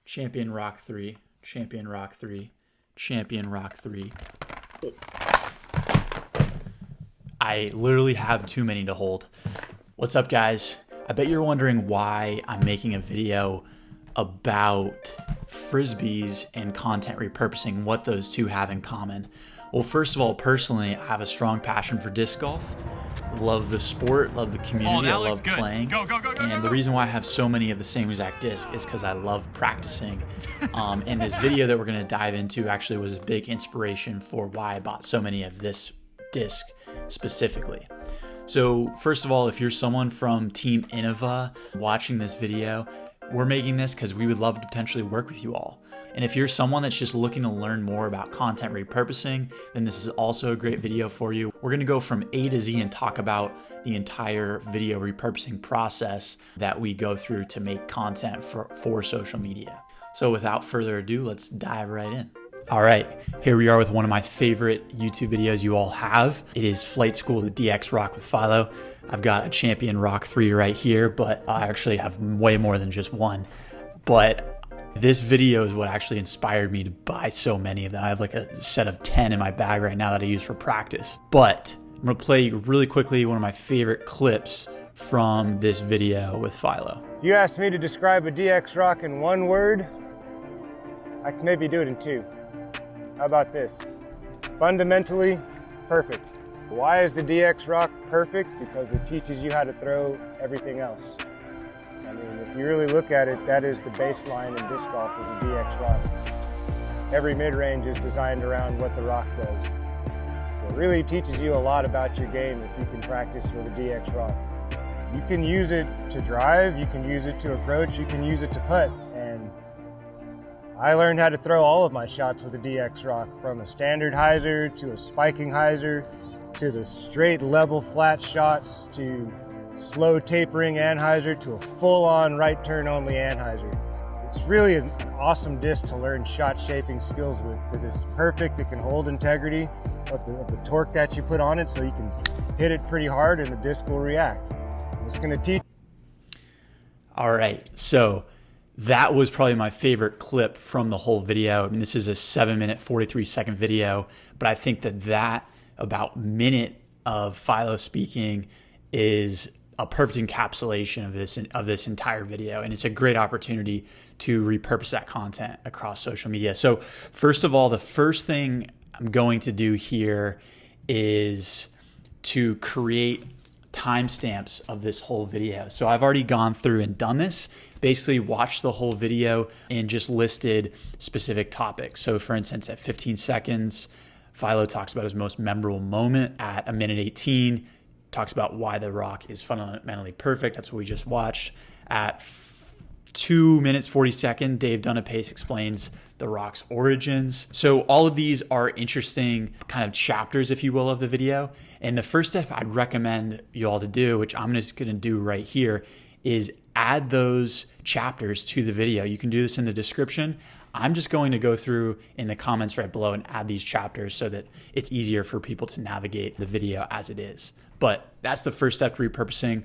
Champion Rock 3, Champion Rock 3, Champion Rock 3. I literally have too many to hold. What's up, guys? I bet you're wondering why I'm making a video about frisbees and content repurposing, what those two have in common. Well, first of all, personally, I have a strong passion for disc golf. Love the sport, love the community, I love playing. And the reason why I have so many of the same exact disc is because I love practicing. And this video that we're going to dive into actually was a big inspiration for why I bought so many of this disc specifically. So first of all, if you're someone from Team Innova watching this video, we're making this because we would love to potentially work with you all. And if you're someone that's just looking to learn more about content repurposing, then this is also a great video for you. We're gonna go from A to Z and talk about the entire video repurposing process that we go through to make content for social media. So without further ado, let's dive right in. All right, here we are with one of my favorite YouTube videos you all have. It is Flight School, the DX Rock with Philo. I've got a Champion Rock 3 right here, but I actually have way more than just one. But this video is what actually inspired me to buy so many of them. I have like a set of 10 in my bag right now that I use for practice. But I'm gonna play really quickly one of my favorite clips from this video with Philo. You asked me to describe a DX Rock in one word. I can maybe do it in two. How about this? Fundamentally perfect. Why is the DX Rock perfect? Because it teaches you how to throw everything else. I mean, if you really look at it, that is the baseline in disc golf is the DX Rock. Every mid-range is designed around what the rock does. So it really teaches you a lot about your game if you can practice with a DX Rock. You can use it to drive, you can use it to approach, you can use it to putt. And I learned how to throw all of my shots with a DX Rock, from a standard hyzer to a spiking hyzer, to the straight level flat shots, to slow tapering anhyzer, to a full-on right turn only anhyzer. It's really an awesome disc to learn shot shaping skills with because it's perfect. It can hold integrity of the torque that you put on it, so you can hit it pretty hard and the disc will react. It's going to teach. All right, so that was probably my favorite clip from the whole video. I mean, this is a 7-minute, 43-second video, but I think that about minute of Philo speaking is a perfect encapsulation of this entire video, and it's a great opportunity to repurpose that content across social media. So first of all, the first thing I'm going to do here is to create timestamps of this whole video. So I've already gone through and done this, basically watched the whole video and just listed specific topics. So for instance, at 15 seconds, Philo talks about his most memorable moment. At 1:18, talks about why the rock is fundamentally perfect. That's what we just watched. At 2 minutes 40 seconds, Dave Dunapace explains the rock's origins. So all of these are interesting kind of chapters, if you will, of the video. And the first step I'd recommend you all to do, which I'm just going to do right here, is add those chapters to the video. You can do this in the description. I'm just going to go through in the comments right below and add these chapters so that it's easier for people to navigate the video as it is. But that's the first step to repurposing.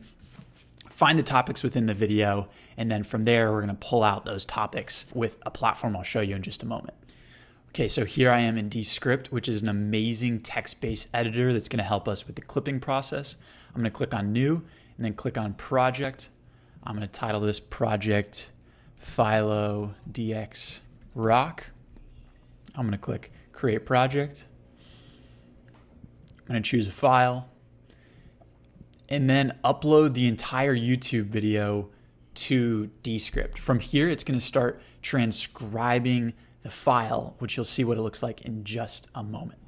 Find the topics within the video, and then from there, we're gonna pull out those topics with a platform I'll show you in just a moment. Okay, so here I am in Descript, which is an amazing text-based editor that's gonna help us with the clipping process. I'm gonna click on New, and then click on Project. I'm gonna title this project Philo DX Rock. I'm gonna click Create Project. I'm gonna choose a file, and then upload the entire YouTube video to Descript. From here, it's gonna start transcribing the file, which you'll see what it looks like in just a moment.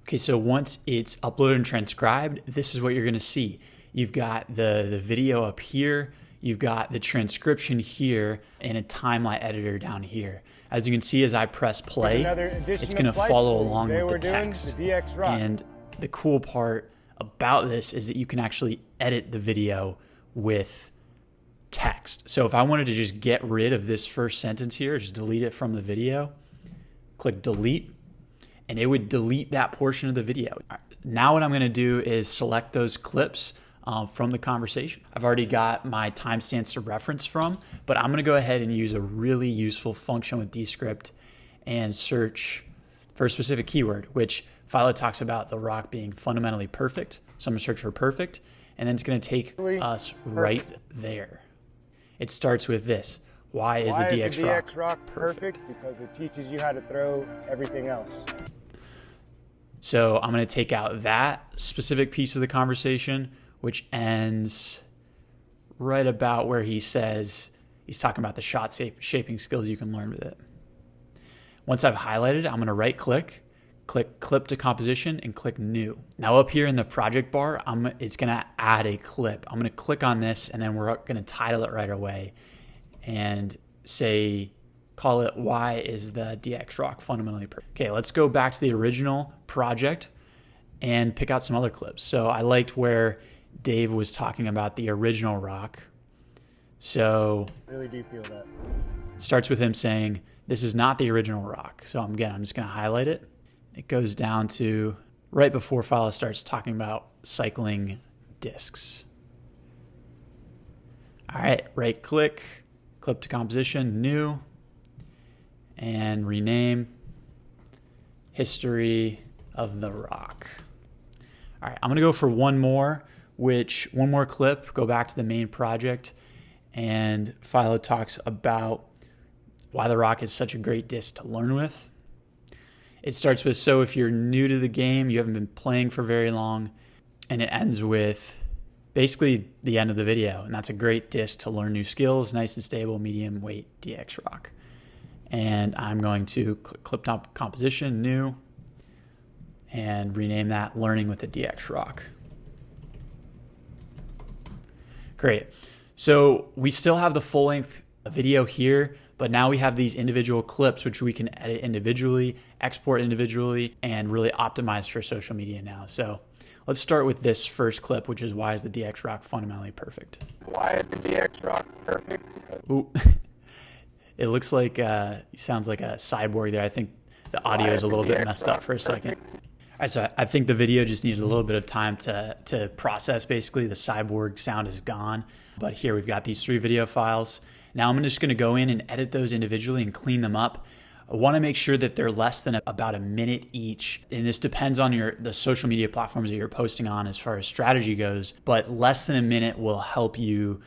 Okay, so once it's uploaded and transcribed, this is what you're gonna see. You've got the video up here, you've got the transcription here, and a timeline editor down here. As you can see, as I press play, it's gonna follow along with the text. And the cool part about this is that you can actually edit the video with text. So if I wanted to just get rid of this first sentence here, just delete it from the video, click delete, and it would delete that portion of the video. Now what I'm gonna do is select those clips from the conversation. I've already got my timestamps to reference from, but I'm going to go ahead and use a really useful function with Descript and search for a specific keyword, which Philo talks about the rock being fundamentally perfect. So I'm going to search for perfect, and then it's going to take us right there. It starts with this. Why is the DX rock perfect? Because it teaches you how to throw everything else. So I'm going to take out that specific piece of the conversation, which ends right about where he says he's talking about the shot shaping skills you can learn with it. Once I've highlighted it, I'm going to right click clip to composition, and click new. Now up here in the project bar, it's going to add a clip. I'm going to click on this, and then we're going to title it right away and call it "Why is the DX rock fundamentally perfect?" Okay, let's go back to the original project and pick out some other clips. So I liked where Dave was talking about the original rock. So I really do feel that. Starts with him saying, "This is not the original rock." So I'm just going to highlight it. It goes down to right before Philo starts talking about cycling discs. All right, right click, clip to composition, new, and rename history of the rock. All right, I'm gonna go for one more clip, go back to the main project, and Philo talks about why the rock is such a great disc to learn with. It starts with, so if you're new to the game, you haven't been playing for very long, and it ends with basically the end of the video. And that's a great disc to learn new skills, nice and stable, medium weight DX rock. And I'm going to clip top composition, new, and rename that learning with the DX rock. Great. So we still have the full length video here, but now we have these individual clips, which we can edit individually, export individually, and really optimize for social media now. So let's start with this first clip, which is why is the DX rock fundamentally perfect? Why is the DX rock perfect? Ooh. It looks like, sounds like a cyborg there. I think the audio is a little bit messed up for a second. All right, so I think the video just needed a little bit of time to process. Basically, the cyborg sound is gone. But here we've got these 3 video files. Now I'm just going to go in and edit those individually and clean them up. I want to make sure that they're less than about a minute each. And this depends on the social media platforms that you're posting on as far as strategy goes. But less than a minute will help you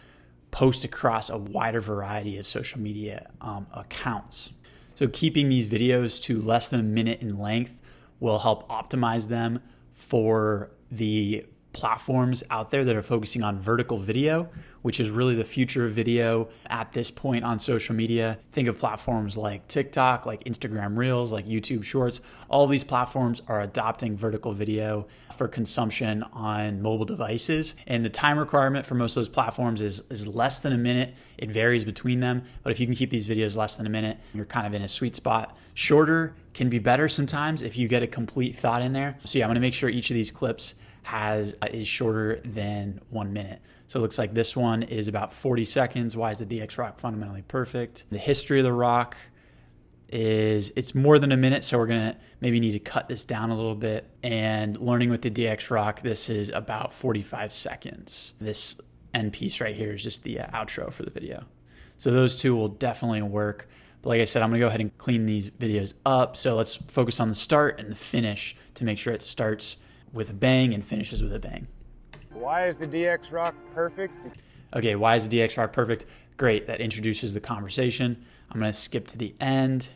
post across a wider variety of social media accounts. So keeping these videos to less than a minute in length will help optimize them for the platforms out there that are focusing on vertical video, which is really the future of video at this point on social media. Think of platforms like TikTok, like Instagram Reels, like YouTube Shorts. All of these platforms are adopting vertical video for consumption on mobile devices. And the time requirement for most of those platforms is less than a minute. It varies between them, but if you can keep these videos less than a minute, you're kind of in a sweet spot. Shorter can be better sometimes if you get a complete thought in there. So yeah, I'm gonna make sure each of these clips is shorter than 1 minute. So it looks like this one is about 40 seconds. Why is the DX rock fundamentally perfect? The history of the rock it's more than a minute, so we're gonna maybe need to cut this down a little bit. And learning with the DX rock, this is about 45 seconds. This end piece right here is just the outro for the video. So those two will definitely work. But like I said, I'm gonna go ahead and clean these videos up. So let's focus on the start and the finish to make sure it starts with a bang and finishes with a bang. Why is the DX rock perfect? Okay, why is the DX rock perfect? Great, that introduces the conversation. I'm gonna skip to the end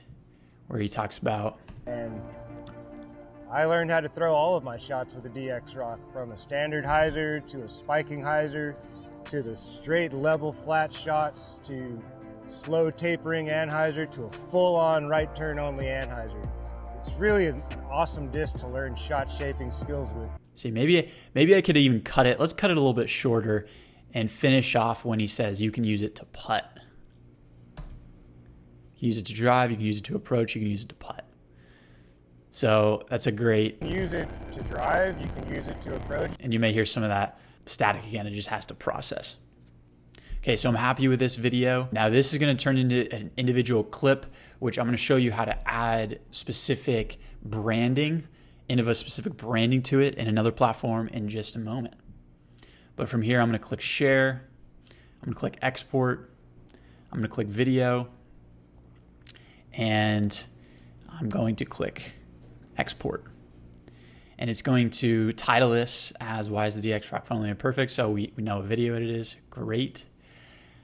where he talks about, and I learned how to throw all of my shots with the DX rock, from a standard hyzer to a spiking hyzer to the straight level flat shots to slow tapering anhyzer to a full-on right turn only anhyzer. It's really an awesome disc to learn shot shaping skills with. See, maybe I could even cut it. Let's cut it a little bit shorter and finish off when he says you can use it to putt. You can use it to drive, you can use it to approach, you can use it to putt. So that's a great... You can use it to drive, you can use it to approach. And you may hear some of that static again, it just has to process. Okay, so I'm happy with this video. Now this is gonna turn into an individual clip, which I'm gonna show you how to add specific branding, INNOVA specific branding to it in another platform in just a moment. But from here, I'm going to click share. I'm going to click export. I'm going to click video. And I'm going to click export. And it's going to title this as Why is the DX Rock Fundamentally Imperfect? So we know what video it is. Great.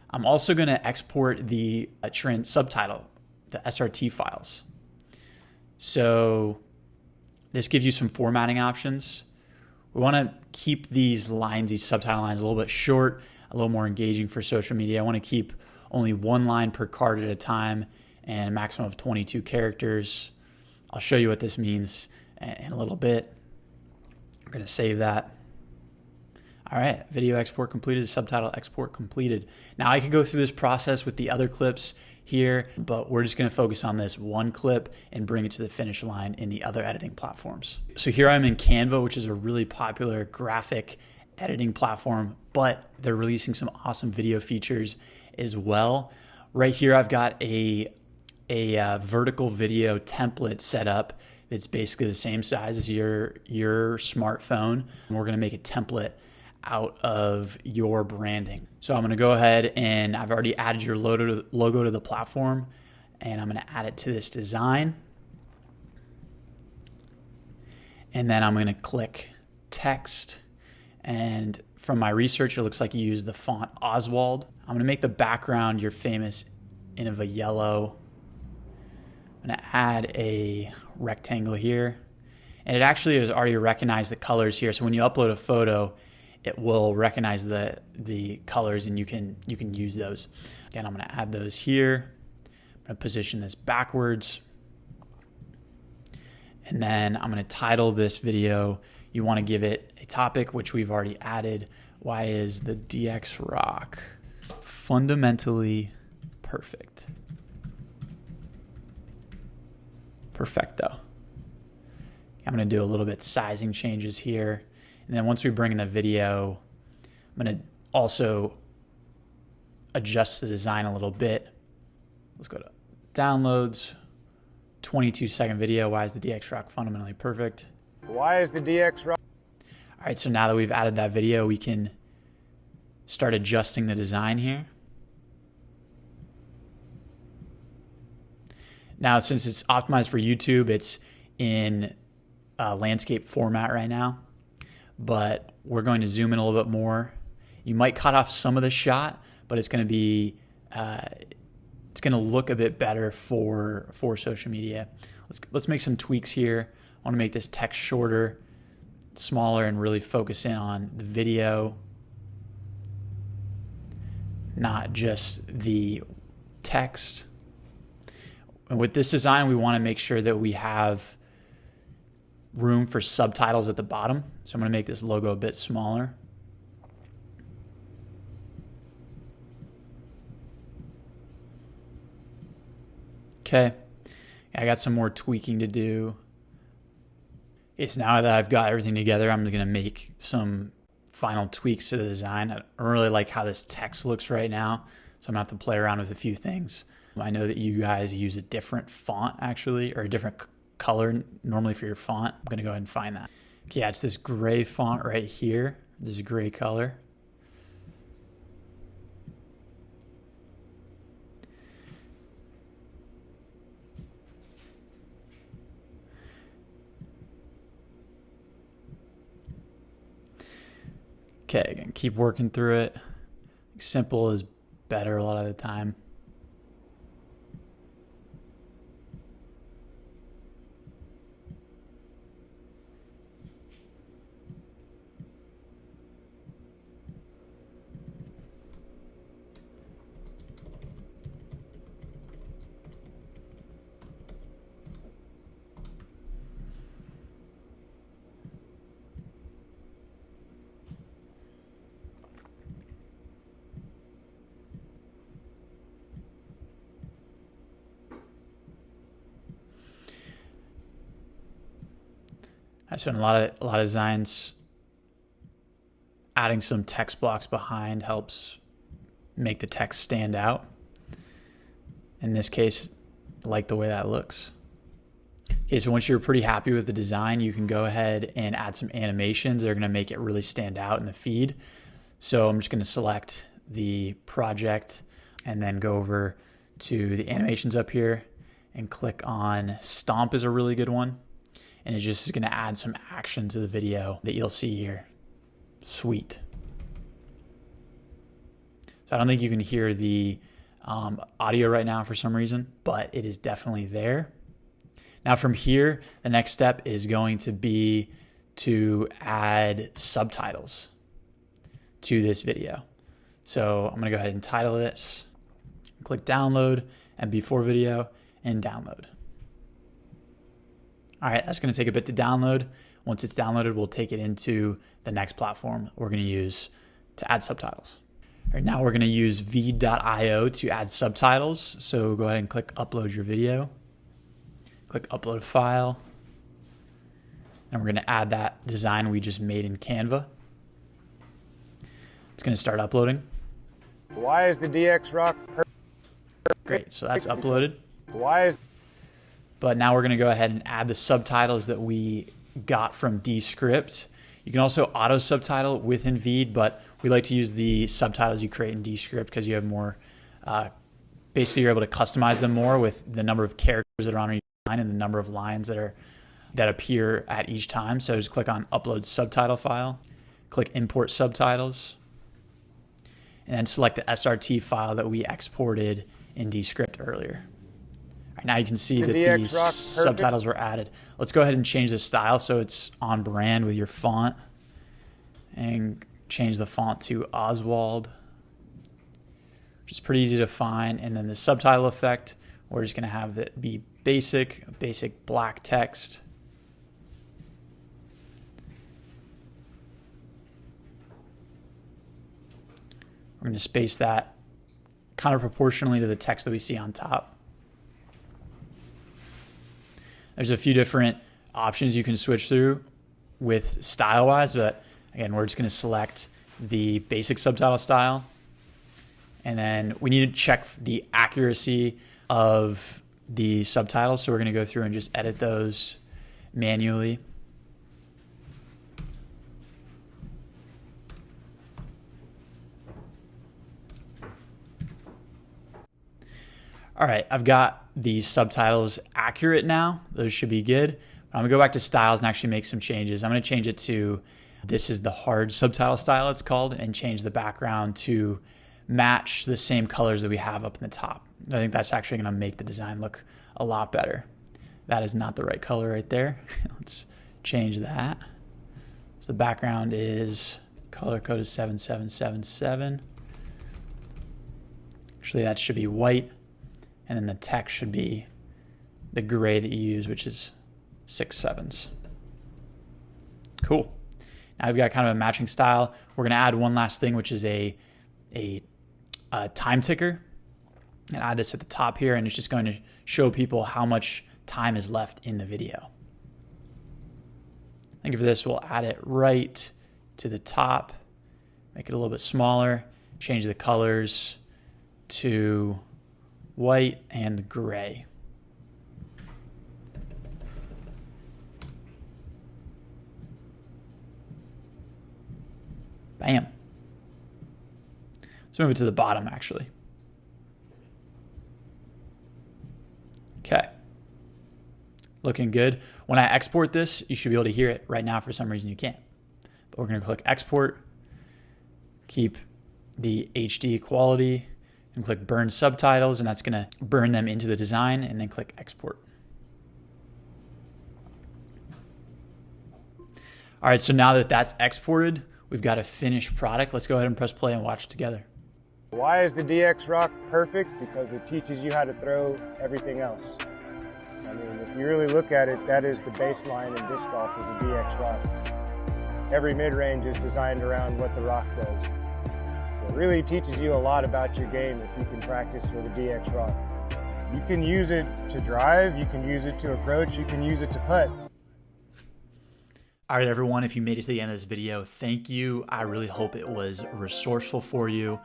I'm also going to export the subtitle, the SRT files. So this gives you some formatting options. We want to keep these lines, these subtitle lines, a little bit short, a little more engaging for social media. I want to keep only one line per card at a time and a maximum of 22 characters. I'll show you what this means in a little bit. I'm going to save that. All right, video export completed, subtitle export completed. Now I could go through this process with the other clips here, but we're just going to focus on this one clip and bring it to the finish line in the other editing platforms. So here I'm in Canva, which is a really popular graphic editing platform, but they're releasing some awesome video features as well. Right here I've got a vertical video template set up. It's basically the same size as your smartphone. And we're going to make a template out of your branding. So I'm going to go ahead and I've already added your logo to the platform, and I'm going to add it to this design. And then I'm going to click text. And from my research, it looks like you use the font Oswald. I'm going to make the background your famous INNOVA yellow. I'm going to add a rectangle here. And it actually has already recognized the colors here. So when you upload a photo, it will recognize the colors, and you can use those. Again, I'm going to add those here. I'm going to position this backwards. And then I'm going to title this video. You want to give it a topic, which we've already added. Why is the DX Rock fundamentally perfect? Perfecto. I'm going to do a little bit sizing changes here. And then once we bring in the video, I'm going to also adjust the design a little bit. Let's go to downloads, 22-second video. Why is the DX Rock fundamentally perfect? Why is the DX Rock? All right, so now that we've added that video, we can start adjusting the design here. Now, since it's optimized for YouTube, it's in landscape format right now, but we're going to zoom in a little bit more. You might cut off some of the shot, but it's going to be, it's going to look a bit better for social media. Let's make some tweaks here. I want to make this text shorter, smaller, and really focus in on the video, not just the text. And with this design, we want to make sure that we have room for subtitles at the bottom. So I'm going to make this logo a bit smaller. Okay, I got some more tweaking to do. Okay, so now that I've got everything together, I'm going to make some final tweaks to the design. I really like how this text looks right now, so I'm going to have to play around with a few things. I know that you guys use a different font actually, or a different color normally for your font. I'm going to go ahead and find that. Okay, yeah, it's this gray font right here, this gray color. Okay, again, keep working through it. Simple is better a lot of the time. So in a lot of designs, adding some text blocks behind helps make the text stand out. In this case, I like the way that looks. Okay, so once you're pretty happy with the design, you can go ahead and add some animations. They're going to make it really stand out in the feed. So I'm just going to select the project and then go over to the animations up here and click on stomp is a really good one. And it just is going to add some action to the video that you'll see here. Sweet. So I don't think you can hear the audio right now for some reason, but it is definitely there. Now from here, the next step is going to be to add subtitles to this video. So I'm gonna go ahead and title this, click download, MP4 video, and download. All right, that's gonna take a bit to download. Once it's downloaded, we'll take it into the next platform we're gonna use to add subtitles. All right, now we're gonna use v.io to add subtitles. So go ahead and click upload your video. Click upload a file. And we're gonna add that design we just made in Canva. It's gonna start uploading. Why is the DX Rock perfect? Great, so that's uploaded. Why is... But now we're gonna go ahead and add the subtitles that we got from Descript. You can also auto subtitle within Veed, but we like to use the subtitles you create in Descript because you have more, basically you're able to customize them more with the number of characters that are on each line and the number of lines that appear at each time. So just click on upload subtitle file, click import subtitles, and then select the SRT file that we exported in Descript earlier. All right, now you can see that these subtitles were added. Let's go ahead and change the style so it's on brand with your font, and change the font to Oswald, which is pretty easy to find. And then the subtitle effect, we're just gonna have that be basic black text. We're going to space that kind of proportionally to the text that we see on top. There's a few different options you can switch through with style-wise, but again, we're just going to select the basic subtitle style. And then we need to check the accuracy of the subtitles, so we're going to go through and just edit those manually. All right, I've got these subtitles accurate now. Those should be good. I'm gonna go back to styles and actually make some changes. I'm gonna change it to, this is the hard subtitle style it's called, and change the background to match the same colors that we have up in the top. I think that's actually gonna make the design look a lot better. That is not the right color right there. Let's change that. So the background is, color code is 7777. Actually, that should be white. And then the text should be the gray that you use, which is 6 7s. Cool. Now we've got kind of a matching style. We're gonna add one last thing, which is a time ticker. And add this at the top here, and it's just going to show people how much time is left in the video. I think for this, we'll add it right to the top, make it a little bit smaller, change the colors to white and gray. Bam. Let's move it to the bottom actually. Okay. Looking good. When I export this, you should be able to hear it. Right now, for some reason, you can't. But we're going to click export, keep the HD quality, and click burn subtitles, and that's going to burn them into the design, and then click export. All right, so now that that's exported, we've got a finished product. Let's go ahead and press play and watch it together. Why is the DX Rock perfect? Because it teaches you how to throw everything else. I mean, if you really look at it, that is the baseline in disc golf, is the DX Rock. Every mid-range is designed around what the rock does. So it really teaches you a lot about your game if you can practice with a DX Rock. You can use it to drive, you can use it to approach, you can use it to putt. All right, everyone, if you made it to the end of this video, thank you. I really hope it was resourceful for you.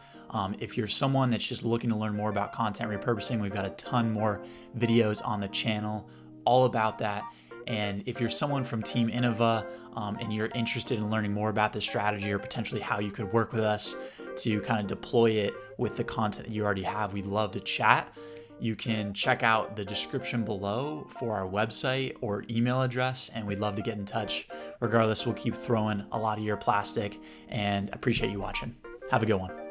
If you're someone that's just looking to learn more about content repurposing, we've got a ton more videos on the channel all about that. And if you're someone from Team Innova and you're interested in learning more about this strategy or potentially how you could work with us to kind of deploy it with the content that you already have, we'd love to chat. You can check out the description below for our website or email address, and we'd love to get in touch. Regardless, we'll keep throwing a lot of your plastic, and appreciate you watching. Have a good one.